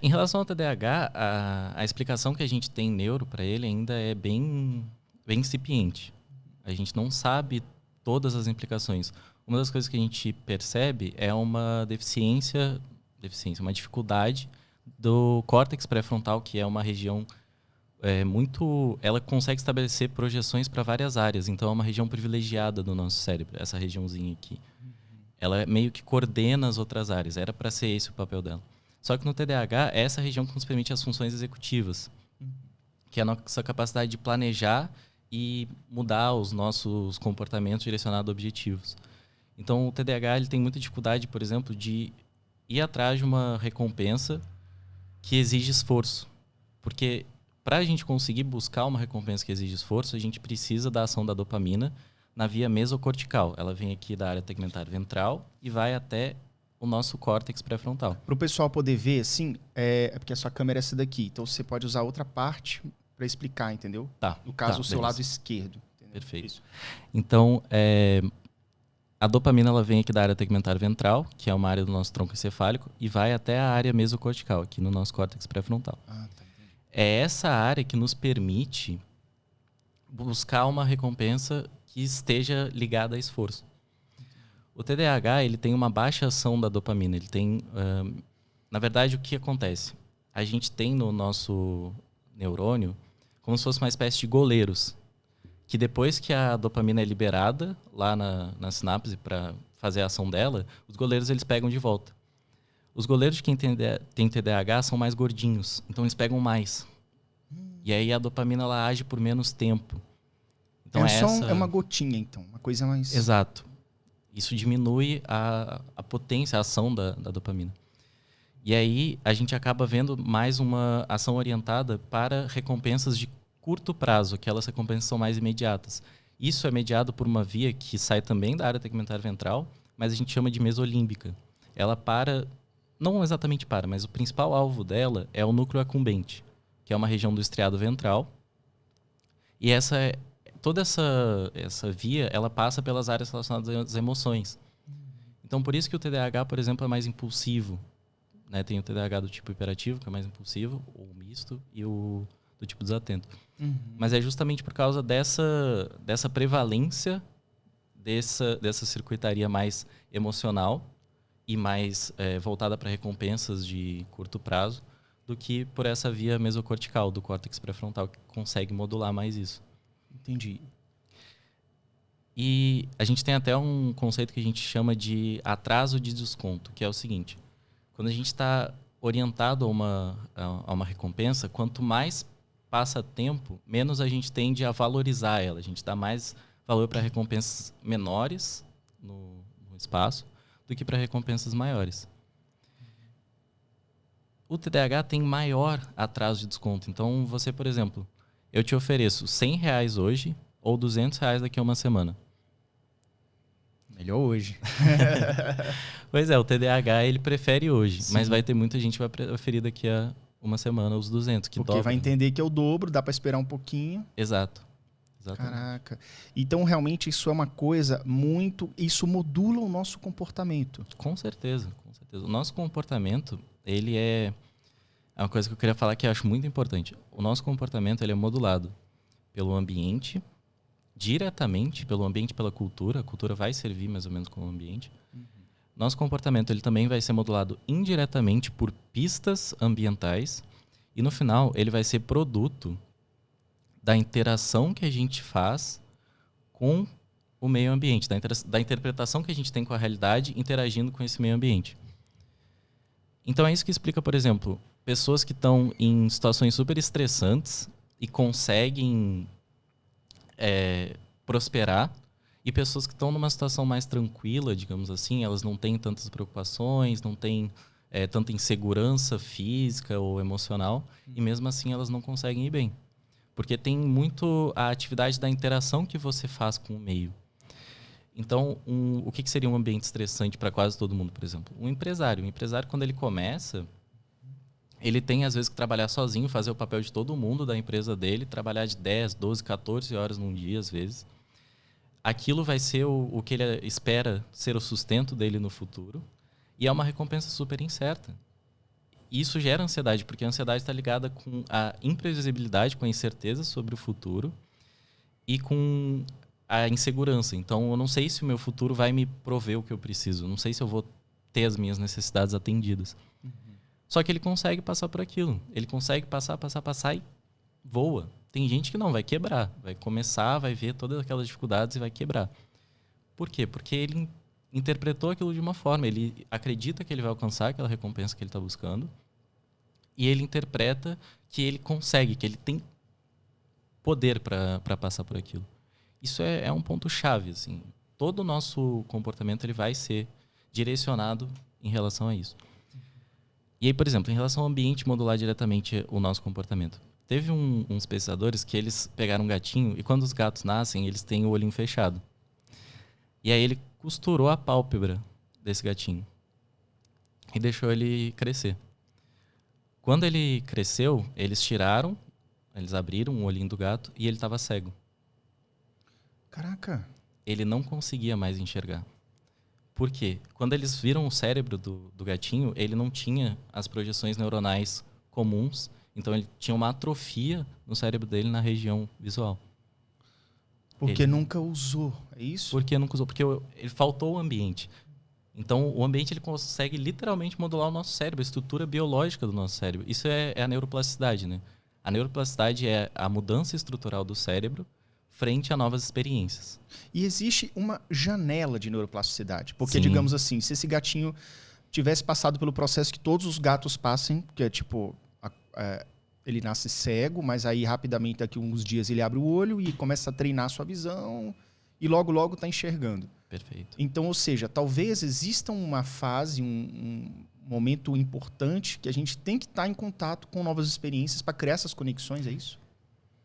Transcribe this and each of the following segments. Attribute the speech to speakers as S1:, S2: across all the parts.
S1: Em relação ao TDAH, a explicação que a gente tem neuro para ele ainda é bem incipiente. A gente não sabe todas as implicações. Uma das coisas que a gente percebe é uma uma dificuldade do córtex pré-frontal, que é uma região ela consegue estabelecer projeções para várias áreas. Então, é uma região privilegiada do nosso cérebro, essa regiãozinha aqui. Ela meio que coordena as outras áreas. Era para ser esse o papel dela. Só que no TDAH, é essa região que nos permite as funções executivas, que é a nossa capacidade de planejar e mudar os nossos comportamentos direcionados a objetivos. Então, o TDAH ele tem muita dificuldade, por exemplo, de ir atrás de uma recompensa que exige esforço. Porque para a gente conseguir buscar uma recompensa que exige esforço, a gente precisa da ação da dopamina na via mesocortical. Ela vem aqui da área tegmentar ventral e vai até o nosso córtex pré-frontal.
S2: Para o pessoal poder ver, assim, é porque a sua câmera é essa daqui. Então, você pode usar outra parte para explicar, entendeu?
S1: Tá.
S2: No caso, o seu
S1: beleza.
S2: lado esquerdo. Entendeu?
S1: Perfeito.
S2: Isso.
S1: Então, a dopamina ela vem aqui da área tegmentar ventral, que é uma área do nosso tronco encefálico, e vai até a área mesocortical, aqui no nosso córtex pré-frontal.
S2: Ah, tá, entendi.
S1: É essa área que nos permite buscar uma recompensa que esteja ligada a esforço. O TDAH ele tem uma baixa ação da dopamina. Ele tem, na verdade, o que acontece? A gente tem no nosso neurônio como se fosse uma espécie de goleiros, que depois que a dopamina é liberada lá na sinapse para fazer a ação dela, os goleiros eles pegam de volta. Os goleiros de quem tem TDAH são mais gordinhos, então eles pegam mais. E aí a dopamina ela age por menos tempo. Então
S2: É uma gotinha, então. Uma coisa mais...
S1: Exato. Isso diminui a potência, a ação da dopamina. E aí a gente acaba vendo mais uma ação orientada para recompensas de curto prazo, aquelas recompensas são mais imediatas. Isso é mediado por uma via que sai também da área tegmentar ventral, mas a gente chama de mesolímbica. Ela não exatamente mas o principal alvo dela é o núcleo accumbente, que é uma região do estriado ventral. E toda essa via, ela passa pelas áreas relacionadas às emoções. Então, por isso que o TDAH, por exemplo, é mais impulsivo. Né? Tem o TDAH do tipo hiperativo, que é mais impulsivo, ou misto, e o do tipo desatento. Mas é justamente por causa dessa prevalência dessa circuitaria mais emocional e mais voltada para recompensas de curto prazo do que por essa via mesocortical do córtex pré-frontal, que consegue modular mais isso.
S2: Entendi.
S1: E a gente tem até um conceito que a gente chama de atraso de desconto, que é o seguinte: quando a gente está orientado a uma recompensa, quanto mais passa tempo, menos a gente tende a valorizar ela. A gente dá mais valor para recompensas menores no espaço do que para recompensas maiores. O TDAH tem maior atraso de desconto. Então, você, por exemplo, eu te ofereço R$100 hoje ou R$200 daqui a uma semana.
S2: Melhor hoje.
S1: Pois é, o TDAH ele prefere hoje,
S2: Sim.
S1: mas vai ter muita gente que vai preferir daqui a uma semana os 200, que
S2: Porque
S1: dobra.
S2: vai entender que é o dobro, dá para esperar um pouquinho.
S1: Exato. Exatamente.
S2: Caraca. Então, realmente, isso é uma coisa muito... Isso modula o nosso comportamento.
S1: Com certeza, com certeza. O nosso comportamento, ele é uma coisa que eu queria falar que eu acho muito importante. O nosso comportamento ele é modulado pelo ambiente, diretamente pelo ambiente, pela cultura. A cultura vai servir mais ou menos como ambiente. Nosso comportamento ele também vai ser modulado indiretamente por pistas ambientais e, no final, ele vai ser produto da interação que a gente faz com o meio ambiente, da interpretação que a gente tem com a realidade interagindo com esse meio ambiente. Então, é isso que explica, por exemplo, pessoas que estão em situações super estressantes e conseguem prosperar, e pessoas que estão numa situação mais tranquila, digamos assim, elas não têm tantas preocupações, não têm tanta insegurança física ou emocional, e mesmo assim elas não conseguem ir bem. Porque tem muito a atividade da interação que você faz com o meio. Então, o que seria um ambiente estressante para quase todo mundo, por exemplo? Um empresário, quando ele começa, ele tem às vezes que trabalhar sozinho, fazer o papel de todo mundo da empresa dele, trabalhar de 10, 12, 14 horas num dia, às vezes. Aquilo vai ser o que ele espera ser o sustento dele no futuro. E é uma recompensa super incerta. isso gera ansiedade, porque a ansiedade está ligada com a imprevisibilidade, com a incerteza sobre o futuro e com a insegurança. Então, eu não sei se o meu futuro vai me prover o que eu preciso. Não sei se eu vou ter as minhas necessidades atendidas. Só que ele consegue passar por aquilo. Ele consegue passar e voa. Tem gente que não, vai quebrar. Vai começar, vai ver todas aquelas dificuldades e vai quebrar. Por quê? Porque ele interpretou aquilo de uma forma. Ele acredita que ele vai alcançar aquela recompensa que ele está buscando. E ele interpreta que ele consegue, que ele tem poder para passar por aquilo. Isso é um ponto chave, assim. Todo o nosso comportamento ele vai ser direcionado em relação a isso. E aí, por exemplo, em relação ao ambiente modular diretamente o nosso comportamento. Teve uns pesquisadores que eles pegaram um gatinho e quando os gatos nascem, eles têm o olhinho fechado. E aí ele costurou a pálpebra desse gatinho e deixou ele crescer. Quando ele cresceu, eles abriram o olhinho do gato e ele estava cego.
S2: Caraca.
S1: Ele não conseguia mais enxergar. Por quê? Quando eles viram o cérebro do gatinho, ele não tinha as projeções neuronais comuns, então ele tinha uma atrofia no cérebro dele na região visual.
S2: Porque ele nunca usou, é isso?
S1: Porque nunca usou, porque ele faltou o ambiente. Então, o ambiente ele consegue literalmente modular o nosso cérebro, a estrutura biológica do nosso cérebro. Isso é a neuroplasticidade, né? A neuroplasticidade é a mudança estrutural do cérebro frente a novas experiências.
S2: E existe uma janela de neuroplasticidade. Porque,
S1: Sim.
S2: digamos assim, se esse gatinho tivesse passado pelo processo que todos os gatos passem, que é tipo, ele nasce cego, mas aí rapidamente, daqui a uns dias, ele abre o olho e começa a treinar a sua visão e logo está enxergando.
S1: Perfeito.
S2: Então, ou seja, talvez exista uma fase, um momento importante que a gente tem que estar em contato com novas experiências para criar essas conexões, é isso?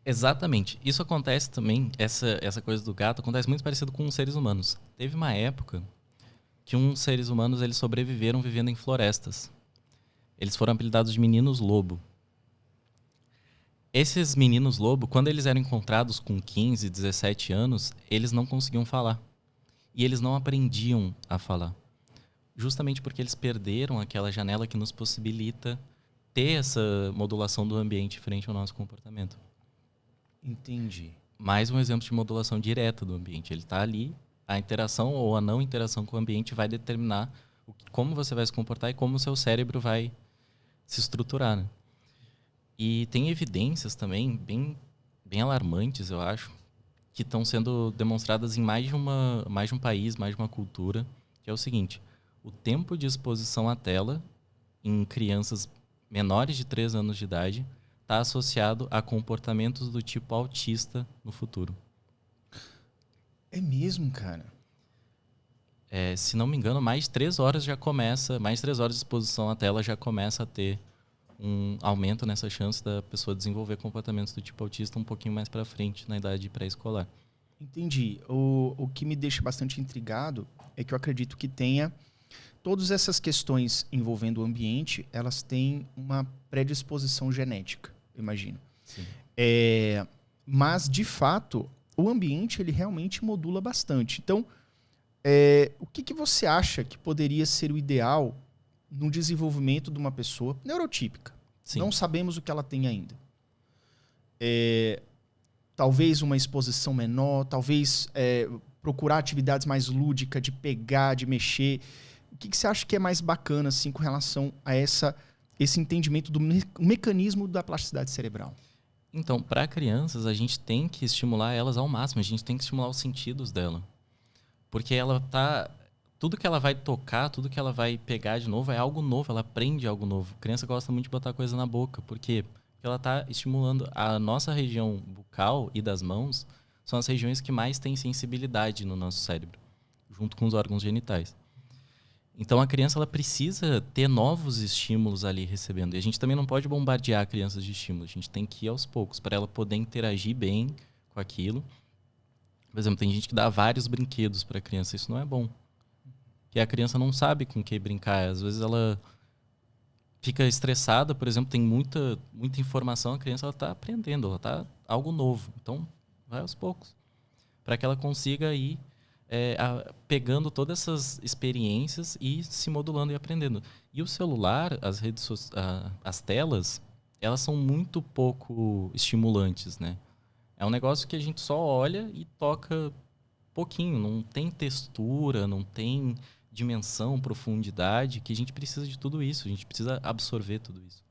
S1: Exatamente. Isso acontece também, essa coisa do gato, acontece muito parecido com os seres humanos. Teve uma época que uns seres humanos eles sobreviveram vivendo em florestas. Eles foram apelidados de meninos lobo. Esses meninos lobo, quando eles eram encontrados com 15, 17 anos, eles não conseguiam falar. E eles não aprendiam a falar. Justamente porque eles perderam aquela janela que nos possibilita ter essa modulação do ambiente frente ao nosso comportamento.
S2: Entendi.
S1: Mais um exemplo de modulação direta do ambiente. Ele está ali, a interação ou a não interação com o ambiente vai determinar como você vai se comportar e como o seu cérebro vai se estruturar, né? E tem evidências também bem alarmantes, eu acho, que estão sendo demonstradas em mais de um país, mais de uma cultura, que é o seguinte: o tempo de exposição à tela em crianças menores de 3 anos de idade está associado a comportamentos do tipo autista no futuro.
S2: É mesmo, cara?
S1: Se não me engano, mais de 3 horas de exposição à tela já começa a ter um aumento nessa chance da pessoa desenvolver comportamentos do tipo autista um pouquinho mais para frente, na idade pré-escolar.
S2: Entendi. O que me deixa bastante intrigado é que eu acredito que tenha todas essas questões envolvendo o ambiente, elas têm uma predisposição genética, eu imagino.
S1: Sim.
S2: Mas, de fato, o ambiente ele realmente modula bastante. Então, o que você acha que poderia ser o ideal no desenvolvimento de uma pessoa neurotípica?
S1: Sim.
S2: Não sabemos o que ela tem ainda. Talvez uma exposição menor, talvez procurar atividades mais lúdicas, de pegar, de mexer. O que você acha que é mais bacana assim, com relação a esse entendimento do mecanismo da plasticidade cerebral?
S1: Então, para crianças, a gente tem que estimular elas ao máximo, a gente tem que estimular os sentidos dela. Porque tudo que ela vai tocar, tudo que ela vai pegar de novo é algo novo, ela aprende algo novo. A criança gosta muito de botar coisa na boca, por quê? Porque ela está estimulando a nossa região bucal e das mãos, são as regiões que mais têm sensibilidade no nosso cérebro, junto com os órgãos genitais. Então a criança ela precisa ter novos estímulos ali recebendo. E a gente também não pode bombardear crianças de estímulos, a gente tem que ir aos poucos para ela poder interagir bem com aquilo. Por exemplo, tem gente que dá vários brinquedos para a criança, isso não é bom. Porque a criança não sabe com o que brincar, às vezes ela fica estressada, por exemplo, tem muita informação, a criança ela está aprendendo, ela está algo novo. Então, vai aos poucos, para que ela consiga ir pegando todas essas experiências e se modulando e aprendendo. E o celular, as telas, elas são muito pouco estimulantes, né? É um negócio que a gente só olha e toca pouquinho, não tem textura, não tem dimensão, profundidade, que a gente precisa de tudo isso, a gente precisa absorver tudo isso.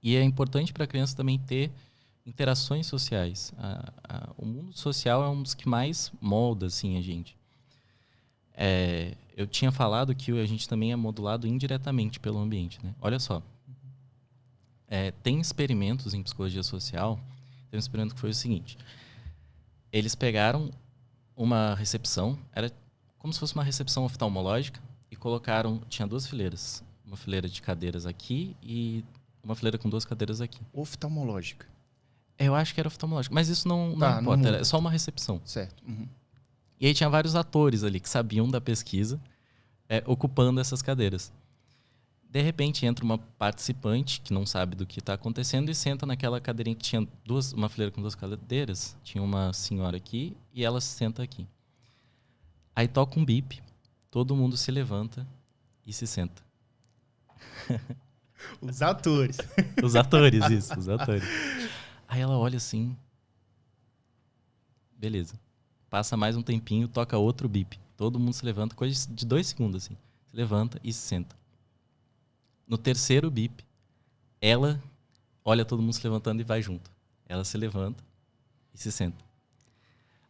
S1: E é importante para a criança também ter interações sociais. O mundo social é um dos que mais molda assim, a gente. Eu tinha falado que a gente também é modulado indiretamente pelo ambiente. Né? Olha só. Tem experimentos em psicologia social. Tem um experimento que foi o seguinte. Eles pegaram uma recepção, era como se fosse uma recepção oftalmológica, e colocaram, tinha 2 fileiras. Uma fileira de cadeiras aqui e uma fileira com 2 cadeiras aqui.
S2: Oftalmológica.
S1: Eu acho que era oftalmológica, mas isso não
S2: Tá, não
S1: importa,
S2: muda.
S1: era só uma recepção.
S2: Certo. Uhum.
S1: E aí tinha vários atores ali que sabiam da pesquisa, ocupando essas cadeiras. De repente entra uma participante que não sabe do que está acontecendo e senta naquela cadeirinha que tinha uma fileira com 2 cadeiras. Tinha uma senhora aqui e ela senta aqui. Aí toca um bip, todo mundo se levanta e se senta.
S2: Os atores.
S1: Os atores, isso, os atores. Aí ela olha assim. Beleza. Passa mais um tempinho, toca outro bip. Todo mundo se levanta, coisa de 2 segundos, assim. Se levanta e se senta. No terceiro bip, ela olha todo mundo se levantando e vai junto. Ela se levanta e se senta.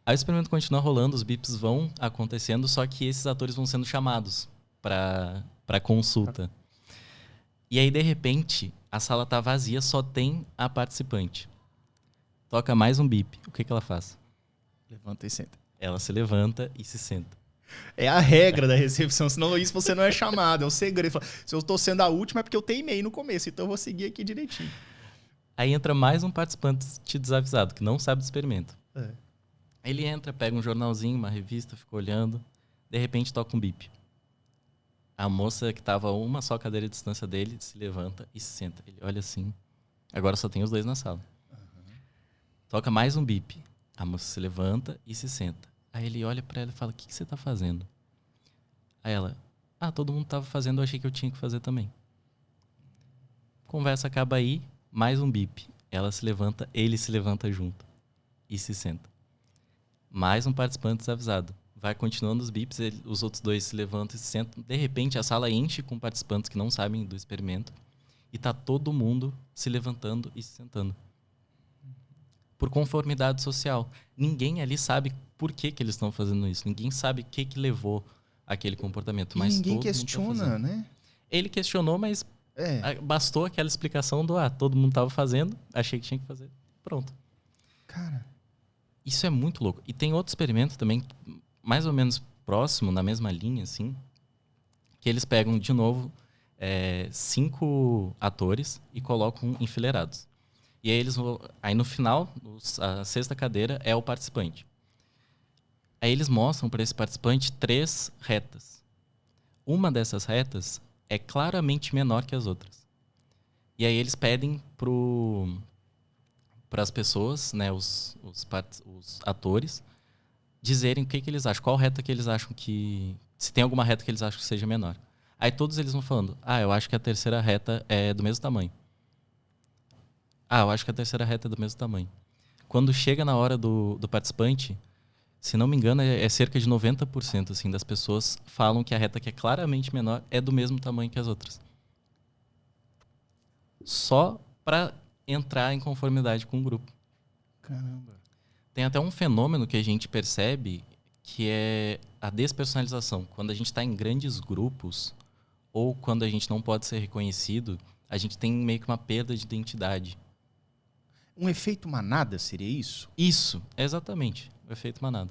S1: Aí o experimento continua rolando, os bips vão acontecendo, só que esses atores vão sendo chamados para consulta. E aí, de repente, a sala tá vazia, só tem a participante. Toca mais um bip. O que ela faz?
S2: Levanta e senta.
S1: Ela se levanta e se senta.
S2: É a regra da recepção, senão isso você não é chamado, é um segredo. Se eu estou sendo a última é porque eu teimei no começo, então eu vou seguir aqui direitinho.
S1: Aí entra mais um participante desavisado, que não sabe do experimento.
S2: É.
S1: Ele entra, pega um jornalzinho, uma revista, fica olhando. De repente toca um bip. A moça que estava a uma só cadeira de distância dele se levanta e se senta. Ele olha assim. Agora só tem os 2 na sala. Toca mais um bip. A moça se levanta e se senta. Aí ele olha pra ela e fala, o que você tá fazendo? Aí ela, todo mundo tava fazendo, eu achei que eu tinha que fazer também. Conversa acaba aí, mais um bip. Ela se levanta, ele se levanta junto. E se senta. Mais um participante desavisado. Vai continuando os bips, os outros 2 se levantam e se sentam. De repente, a sala enche com participantes que não sabem do experimento. E tá todo mundo se levantando e se sentando. Por conformidade social. Ninguém ali sabe por que eles estão fazendo isso. Ninguém sabe o que levou aquele comportamento. Mas
S2: ninguém
S1: todo
S2: questiona,
S1: mundo tá fazendo.
S2: né?
S1: Ele questionou, mas bastou aquela explicação do todo mundo estava fazendo, achei que tinha que fazer. Pronto.
S2: Cara.
S1: Isso é muito louco. E tem outro experimento também, mais ou menos próximo, na mesma linha, assim, que eles pegam, de novo, 5 atores e colocam enfileirados. E aí aí no final, a 6ª cadeira é o participante. Aí eles mostram para esse participante 3 retas. Uma dessas retas é claramente menor que as outras. E aí eles pedem para as pessoas, né, os atores, dizerem o que eles acham, qual reta que eles acham que... Se tem alguma reta que eles acham que seja menor. Aí todos eles vão falando, eu acho que a 3ª reta é do mesmo tamanho. Eu acho que a 3ª reta é do mesmo tamanho. Quando chega na hora do participante, se não me engano, é cerca de 90% assim, das pessoas falam que a reta que é claramente menor é do mesmo tamanho que as outras. Só para entrar em conformidade com o grupo.
S2: Caramba.
S1: Tem até um fenômeno que a gente percebe que é a despersonalização. Quando a gente está em grandes grupos ou quando a gente não pode ser reconhecido, a gente tem meio que uma perda de identidade.
S2: Um efeito manada seria isso?
S1: Isso, exatamente. O efeito manada.